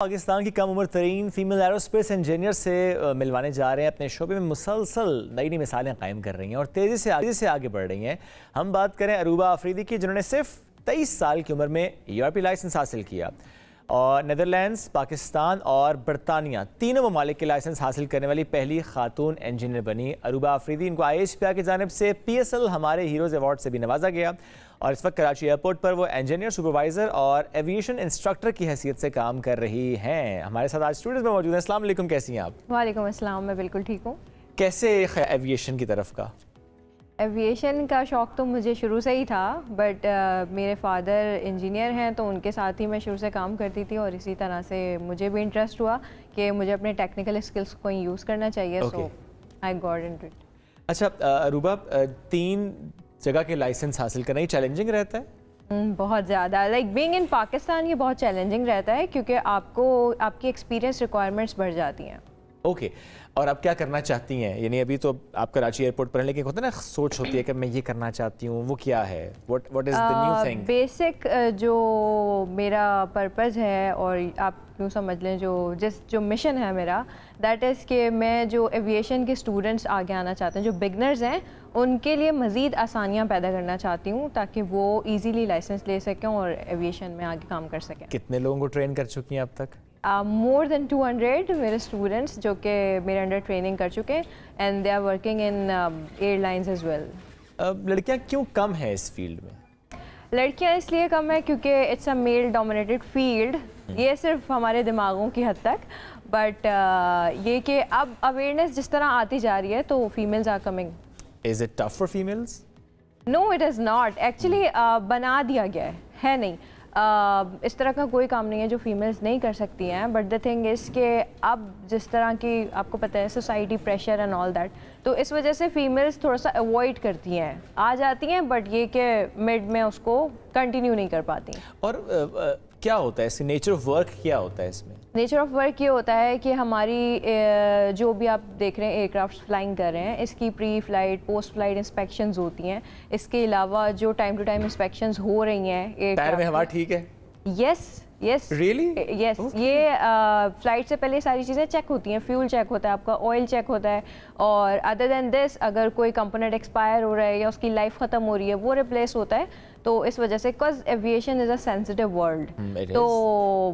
پاکستان کی کم عمر ترین female aerospace engineer سے ملوانے جا رہے ہیں. اپنے شعبے میں مسلسل نئی نئی مثالیں قائم کر رہی ہیں اور تیزی سے آگے بڑھ رہی ہیں. ہم بات کریں عروبہ آفریدی کی، جنہوں نے صرف 23 سال کی عمر میں یورپی لائسنس حاصل کیا اور نیدرلینڈز، پاکستان اور برطانیہ تینوں ممالک کے لائسنس حاصل کرنے والی پہلی خاتون انجینئر بنی. عروبہ آفریدی، ان کو IHPR کی جانب سے PSL ہمارے ہیروز ایوارڈ سے بھی نوازا گیا اور اس وقت کراچی ایئرپورٹ پر وہ انجینئر سپروائزر اور ایویشن انسٹرکٹر کی حیثیت سے کام کر رہی ہیں. ہمارے ساتھ آج اسٹوڈیوز میں موجود ہیں. السلام علیکم، کیسی ہیں آپ؟ وعلیکم السلام، میں بالکل ٹھیک ہوں. کیسے ایویشن کی طرف کا؟ ایویشن کا شوق تو مجھے شروع سے ہی تھا، بٹ میرے فادر انجینئر ہیں تو ان کے ساتھ ہی میں شروع سے کام کرتی تھی اور اسی طرح سے مجھے بھی انٹرسٹ ہوا کہ مجھے اپنے ٹیکنیکل اسکلس کو یوز کرنا چاہیے. سو آئی گاٹ انٹو اٹ. اچھا عروبہ، 3 جگہ کے لائسنس حاصل کرنا یہ چیلنجنگ رہتا ہے؟ بہت زیادہ. لائک بینگ ان پاکستان یہ بہت چیلنجنگ رہتا ہے کیونکہ آپ کی ایکسپیرینس ریکوائرمنٹس بڑھ جاتی ہیں. اوکے، اور آپ کیا کرنا چاہتی ہیں؟ یعنی ابھی تو آپ کراچی ایئرپورٹ پر ہیں، لیکن ہوتا ہے نا سوچ ہوتی ہے کہ میں یہ کرنا چاہتی ہوں، وہ کیا ہے؟ what is the new thing؟ Basic جو میرا پرپز ہے اور آپ یوں سمجھ لیں جو مشن ہے میرا، دیٹ از کہ میں جو ایویشن کے اسٹوڈنٹس آگے آنا چاہتے ہیں، جو بگنرز ہیں، ان کے لیے مزید آسانیاں پیدا کرنا چاہتی ہوں تاکہ وہ ایزیلی لائسنس لے سکیں اور ایویشن میں آگے کام کر سکیں. کتنے لوگوں کو ٹرین کر چکی ہیں اب تک؟ مور دین 200 میرے اسٹوڈنٹس جو کہ میرے انڈر ٹریننگ کر چکے ہیں and they are working in airlines as well. لڑکیاں کیوں کم ہیں اس فیلڈ میں؟ لڑکیاں اس لیے کم ہیں کیونکہ it's a male dominated field. یہ صرف ہمارے دماغوں کی حد تک، بٹ یہ کہ اب اویئرنیس جس طرح آتی جا رہی ہے تو females are coming. Is it tough for females? No, it is not. Actually بنا دیا گیا ہے نہیں. اس طرح کا کوئی کام نہیں ہے جو فیمیلز نہیں کر سکتی ہیں، بٹ دا تھنگ از کہ اب جس طرح کی آپ کو پتہ ہے society pressure and all that, تو اس وجہ سے فیمیلز تھوڑا سا اوائڈ کرتی ہیں، آ جاتی ہیں بٹ یہ کہ مڈ میں اس کو کنٹینیو نہیں کر پاتی. اور کیا ہوتا ہے اس نیچر آف ورک؟ کیا ہوتا ہے اس میں؟ نیچر آف ورک یہ ہوتا ہے کہ ہماری جو بھی آپ دیکھ رہے ہیں ایئر کرافٹ فلائنگ کر رہے ہیں، اس کی پری فلائٹ پوسٹ فلائٹ انسپیکشنز ہوتی ہیں. اس کے علاوہ جو ٹائم ٹو ٹائم انسپیکشنز ہو رہی ہیں پیر میں ہوا ٹھیک ہے؟ یس ریئلی؟ یس. یہ فلائٹ سے پہلے ساری چیزیں چیک ہوتی ہیں، فیول چیک ہوتا ہے، آپ کا آئل چیک ہوتا ہے، اور ادر دین دس اگر کوئی کمپوننٹ ایکسپائر ہو رہا ہے یا اس کی لائف ختم ہو رہی ہے وہ ریپلیس ہوتا ہے. تو اس وجہ سے because aviation is a sensitive world, تو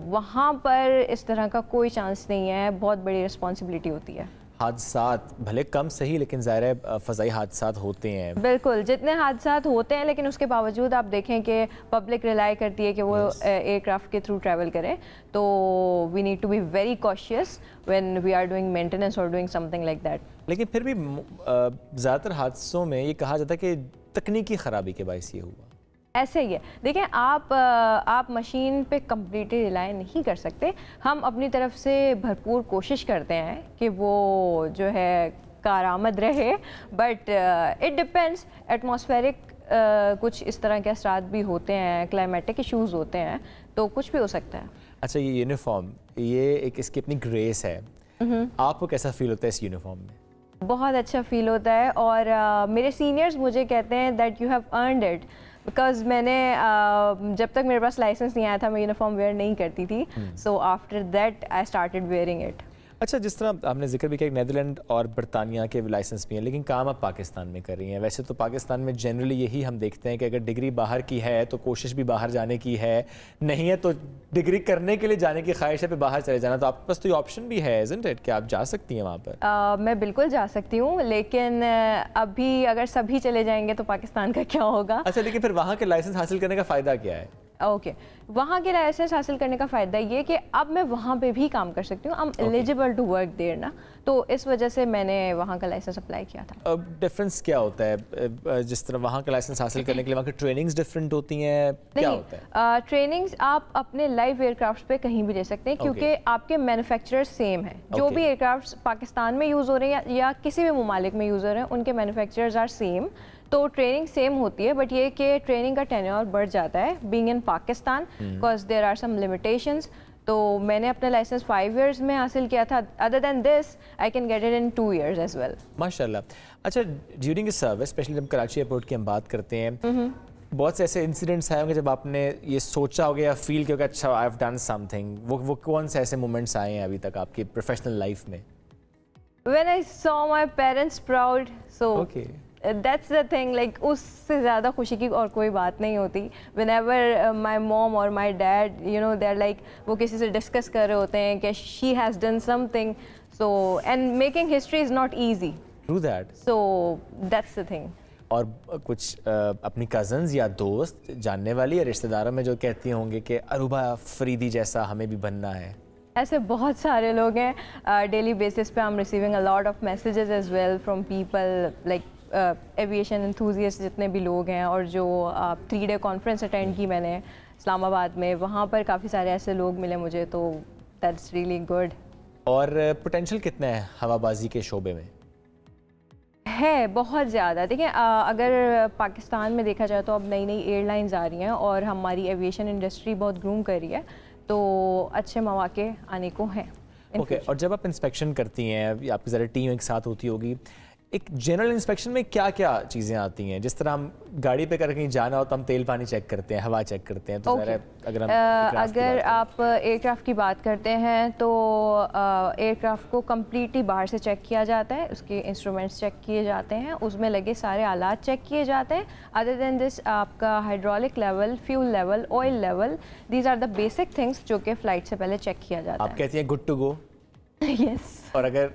وہاں پر اس طرح کا کوئی چانس نہیں ہے. بہت بڑی رسپانسبلٹی ہوتی ہے. حادثات بھلے کم صحیح لیکن ظاہر ہے فضائی حادثات ہوتے ہیں. بالکل، جتنے حادثات ہوتے ہیں لیکن اس کے باوجود آپ دیکھیں کہ پبلک ریلائی کرتی ہے کہ وہ ایئر کرافٹ کے تھرو ٹریول کریں. تو we need to be very cautious when we are doing maintenance اور doing something like that. لیکن پھر بھی زیادہ تر حادثوں میں یہ کہا جاتا ہے کہ تکنیکی خرابی کے باعث یہ ہوا. ایسے ہی ہے. دیکھیں آپ مشین پہ کمپلیٹلی ریلائی نہیں کر سکتے. ہم اپنی طرف سے بھرپور کوشش کرتے ہیں کہ وہ جو ہے کارآمد رہے، بٹ اٹ ڈپینڈس. ایٹماسفیرک کچھ اس طرح کے اثرات بھی ہوتے ہیں، کلائمیٹک ایشوز ہوتے ہیں، تو کچھ بھی ہو سکتا ہے. اچھا، یہ یونیفارم، یہ ایک اس کی اپنی گریس ہے. آپ کو کیسا فیل ہوتا ہے اس یونیفارم میں؟ بہت اچھا فیل ہوتا ہے، اور میرے سینئرز مجھے کہتے ہیں that you have earned it, because میں نے جب تک میرے پاس لائسنس نہیں آیا تھا میں یونیفارم ویئر نہیں کرتی تھی. So after that I started wearing it. اچھا، جس طرح آپ نے ذکر بھی کیا کہ نیدرلینڈ اور برطانیہ کے لائسنس بھی ہیں، لیکن کام آپ پاکستان میں کر رہی ہیں. ویسے تو پاکستان میں جنرلی یہی ہم دیکھتے ہیں کہ اگر ڈگری باہر کی ہے تو کوشش بھی باہر جانے کی ہے، نہیں ہے تو ڈگری کرنے کے لیے جانے کی خواہش ہے پہ باہر چلے جانا. تو آپ کے پاس تو یہ آپشن بھی ہے isn't it کہ آپ جا سکتی ہیں وہاں پر؟ میں بالکل جا سکتی ہوں، لیکن ابھی اگر سبھی چلے جائیں گے تو پاکستان کا کیا ہوگا. اچھا، لیکن پھر وہاں کے لائسنس حاصل کرنے کا فائدہ کیا ہے؟ اوکے، وہاں کے لائسنس حاصل کرنے کا فائدہ یہ کہ اب میں وہاں پہ بھی کام کر سکتی ہوں. ایلیجیبل ٹو ورک دیر نا، تو اس وجہ سے میں نے وہاں کا لائسنس اپلائی کیا تھا. ڈفرینس کیا ہوتا ہے جس طرح وہاں کا لائسنس حاصل کرنے کے لیے وہاں کی ٹریننگز ڈفرینٹ ہوتی ہیں؟ کیا ہوتا ہے ٹریننگز؟ آپ اپنے لائیو ایئر کرافٹس پہ کہیں بھی لے سکتے ہیں کیونکہ آپ کے مینوفیکچرر سیم ہیں. جو بھی ایئر کرافٹس پاکستان میں یوز ہو رہے ہیں یا کسی بھی ممالک میں یوز ہو رہے ہیں ان کے مینوفیکچررز آر سیم. تو ٹریننگ سیم ہوتی ہے، بٹ یہ کہ ٹریننگ کا ٹینیور بڑھ جاتا ہے being in Pakistan because there are some limitations. تو میں نے اپنا لائسنس 5 ایئرز میں حاصل کیا تھا. Other than this I can get it in 2 years as well. ماشاء اللہ. اچھا، ڈیورنگ سروس اسپیشلی جب کراچی ایئرپورٹ کی ہم بات کرتے ہیں، بہت سے ایسے انسیڈنٹس آئے ہوں گے جب آپ نے یہ سوچا ہوگا یا فیل کیا ہوگا اچھا I have done some thing, وہ کون سے ایسے مومنٹس آئے ہیں ابھی تک آپ کی پروفیشنل لائف میں؟ When I saw my parents proud, so Okay. that's the thing, like اس سے زیادہ خوشی کی اور کوئی بات نہیں ہوتی. Whenever my mom or my dad, you know, they're like وہ کسی سے ڈسکس کر رہے ہوتے ہیں کہ she has done something, so and making history is not easy. True that. So that's the thing. اور کچھ اپنی کزنز یا دوست جاننے والی یا رشتہ داروں میں جو کہتی ہوں گے کہ عروبہ فریدی جیسا ہمیں بھی بننا ہے؟ ایسے بہت سارے لوگ ہیں. ڈیلی بیسس پہ I'm receiving a lot of messages as well from people like aviation enthusiasts جتنے بھی لوگ ہیں, اور جو 3-day conference اٹینڈ کی میں نے اسلام آباد میں, وہاں پر کافی سارے ایسے لوگ ملے مجھے, تو that's really good. اور پوٹینشیل کتنا ہے ہوا بازی کے شعبے میں؟ ہے بہت زیادہ. دیکھیں اگر پاکستان میں دیکھا جائے تو اب نئی نئی ایئر لائنز آ رہی ہیں اور ہماری ایویشن انڈسٹری بہت گروم کر رہی ہے, تو اچھے مواقع آنے کو ہیں. اوکے, اور جب آپ انسپیکشن کرتی ہیں, آپ کی ذرا ٹیم ایک ساتھ ہوتی ہوگی, ایک جنرل انسپیکشن میں کیا کیا چیزیں آتی ہیں؟ جس طرح ہم گاڑی پہ کہیں جانا ہو تو ہم تیل پانی چیک کرتے ہیں, ہوا چیک کرتے ہیں, تو اگر آپ ایئر کرافٹ کی بات کرتے ہیں تو ایئر کرافٹ کو کمپلیٹلی باہر سے چیک کیا جاتا ہے, اس کے انسٹرومنٹس چیک کیے جاتے ہیں, اس میں لگے سارے آلات چیک کیے جاتے ہیں. ادر دین دس آپ کا hydraulic level, fuel level, oil level, these are the basic things جو کہ فلائٹ سے پہلے چیک کیا جاتا ہے. آپ کہتی ہیں گڈ ٹو گو؟ یس. اور اگر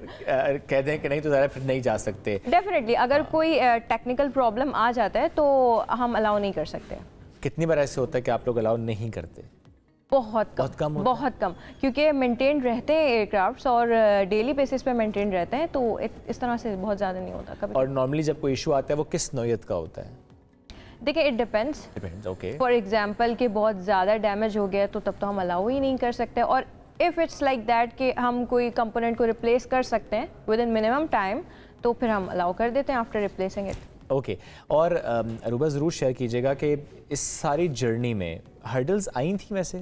کہہ دیں کہ نہیں تو ذرا پھر نہیں جا سکتے؟ ڈیفینیٹلی. اگر کوئی ٹیکنیکل پرابلم آ جاتا ہے تو ہم الاؤ نہیں کر سکتے. کتنی بار ایسے ہوتا ہے کہ آپ لوگ الاؤ نہیں کرتے؟ بہت کم, بہت کم, کیونکہ مینٹین رہتے ہیں ایئر کرافٹس اور ڈیلی بیسس پہ مینٹین رہتے ہیں, تو اس طرح سے بہت زیادہ نہیں ہوتا کبھی. اور نارملی جب کوئی ایشو آتا ہے وہ کس نوعیت کا ہوتا ہے؟ دیکھیں it depends. Okay, for example کہ بہت زیادہ ڈیمیج ہو گیا تو تب تو ہم الاؤ ہی نہیں کر سکتے, اور اف اٹس لائک دیٹ کہ ہم کوئی کمپوننٹ کو ریپلیس کر سکتے ہیں ود ان منیمم ٹائم, تو پھر ہم الاؤ کر دیتے ہیں آفٹر ریپلیسنگ اٹ. اوکے. اور عروبہ ضرور شیئر کیجیے گا کہ اس ساری جرنی میں ہرڈلز آئی تھیں ویسے؟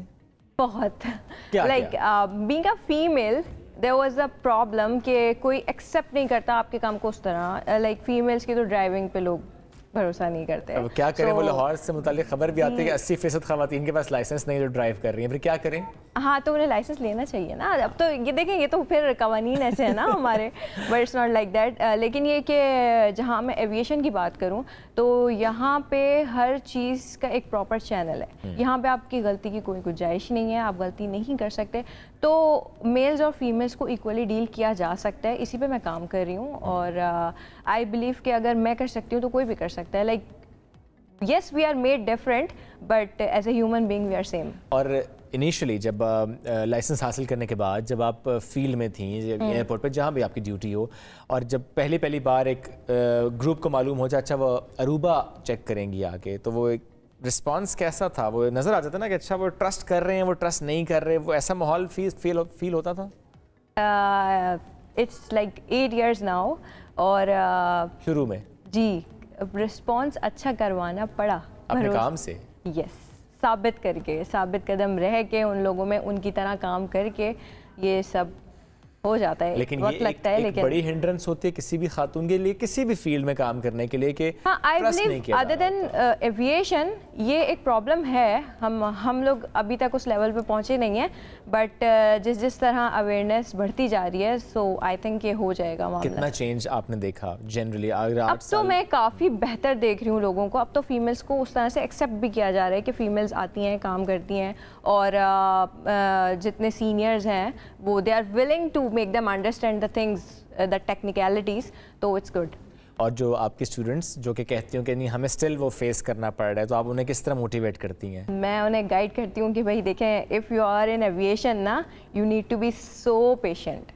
بہت. Like being a female there was a problem کہ کوئی ایکسیپٹ نہیں کرتا آپ کے کام کو اس طرح. لائک فیمیلس کی تو ڈرائیونگ پہ لوگ بھروسہ نہیں کرتے. اب کیا کریں, وہ لاہور سے متعلق خبر بھی آتی ہے کہ 80% خواتین کے پاس لائسنس نہیں جو ڈرائیو کر رہی ہیں, پھر کیا کریں؟ ہاں, تو انہیں لائسنس لینا چاہیے نا. اب تو یہ دیکھیں, یہ تو پھر قوانین ایسے ہیں نا ہمارے, but it's not like that. لیکن یہ کہ جہاں میں ایویشن کی بات کروں تو یہاں پہ ہر چیز کا ایک پراپر چینل ہے. یہاں پہ آپ کی غلطی کی کوئی گنجائش نہیں ہے, آپ غلطی نہیں کر سکتے. تو میلز اور فیمیلز کو ایکولی ڈیل کیا جا سکتا ہے, اسی پہ میں کام کر رہی ہوں, اور آئی بلیو کہ اگر میں کر سکتی ہوں تو کوئی بھی کر سکتا ہے. Like yes we are made different but as a human being we are same. اور انیشلی جب لائسنس حاصل کرنے کے بعد جب آپ فیلڈ میں تھیں ایئرپورٹ پہ جہاں بھی آپ کی ڈیوٹی ہو, اور جب پہلی بار ایک گروپ کو معلوم ہو جائے اچھا وہ عروبہ چیک کریں گی آگے, تو وہ ایک رسپانس کیسا تھا؟ وہ نظر آ جاتا نا کہ اچھا وہ ٹرسٹ کر رہے ہیں, وہ ٹرسٹ نہیں کر رہے, وہ ایسا ماحول فیل ہوتا تھا؟ It's like 8 years now. اور شروع میں جی رسپانس اچھا کروانا پڑا اپنے کام سے. یس, ثابت کر کے, ثابت قدم رہ کے, ان لوگوں میں ان کی طرح کام کر کے یہ سب ہو جاتا ہے. لیکن وقت لگتا ہے, لیکن بڑی ہنڈرنس ہوتی ہے کسی بھی خاتون کے لیے کسی بھی فیلڈ میں کام کرنے کے لیے کہ ٹرسٹ نہیں کیا. ادر دین ایویشن یہ ایک پرابلم ہے, ہم لوگ ابھی تک اس لیول پہ پہنچے نہیں ہیں, بٹ جس طرح اویئرنیس بڑھتی جا رہی ہے, سو آئی تھنک یہ ہو جائے گا معاملہ. کتنا چینج آپ نے دیکھا جنرلی؟ اب تو میں کافی بہتر دیکھ رہی ہوں لوگوں کو. اب تو فیمیلس کو اس طرح سے ایکسیپٹ بھی کیا جا رہا ہے کہ فیمیلز آتی ہیں, کام کرتی ہیں, اور جتنے سینئرز ہیں وہ they are willing to make them understand the things, the technicalities, تو it's good. اور جو آپ کے اسٹوڈنٹس جو کہ کہتی ہوں کہ نہیں ہمیں اسٹل وہ فیس کرنا پڑ رہا ہے, تو آپ انہیں کس طرح موٹیویٹ کرتی ہیں؟ میں انہیں گائیڈ کرتی ہوں کہ بھائی دیکھیں, if you are in aviation نا, you need to be so patient.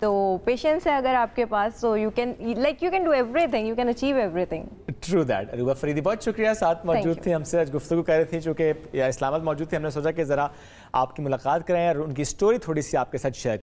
تو پیشنس ہے اگر آپ کے پاس, so you can do everything, you can achieve everything. True that. عروبہ Faridi بہت شکریہ, ساتھ موجود تھیں, ہم سے آج گفتگو کر رہی تھیں, چونکہ اسلام آباد موجود تھی, ہم نے سوچا کہ ذرا آپ کی ملاقات کریں اور ان کی اسٹوری تھوڑی سی آپ کے ساتھ شیئر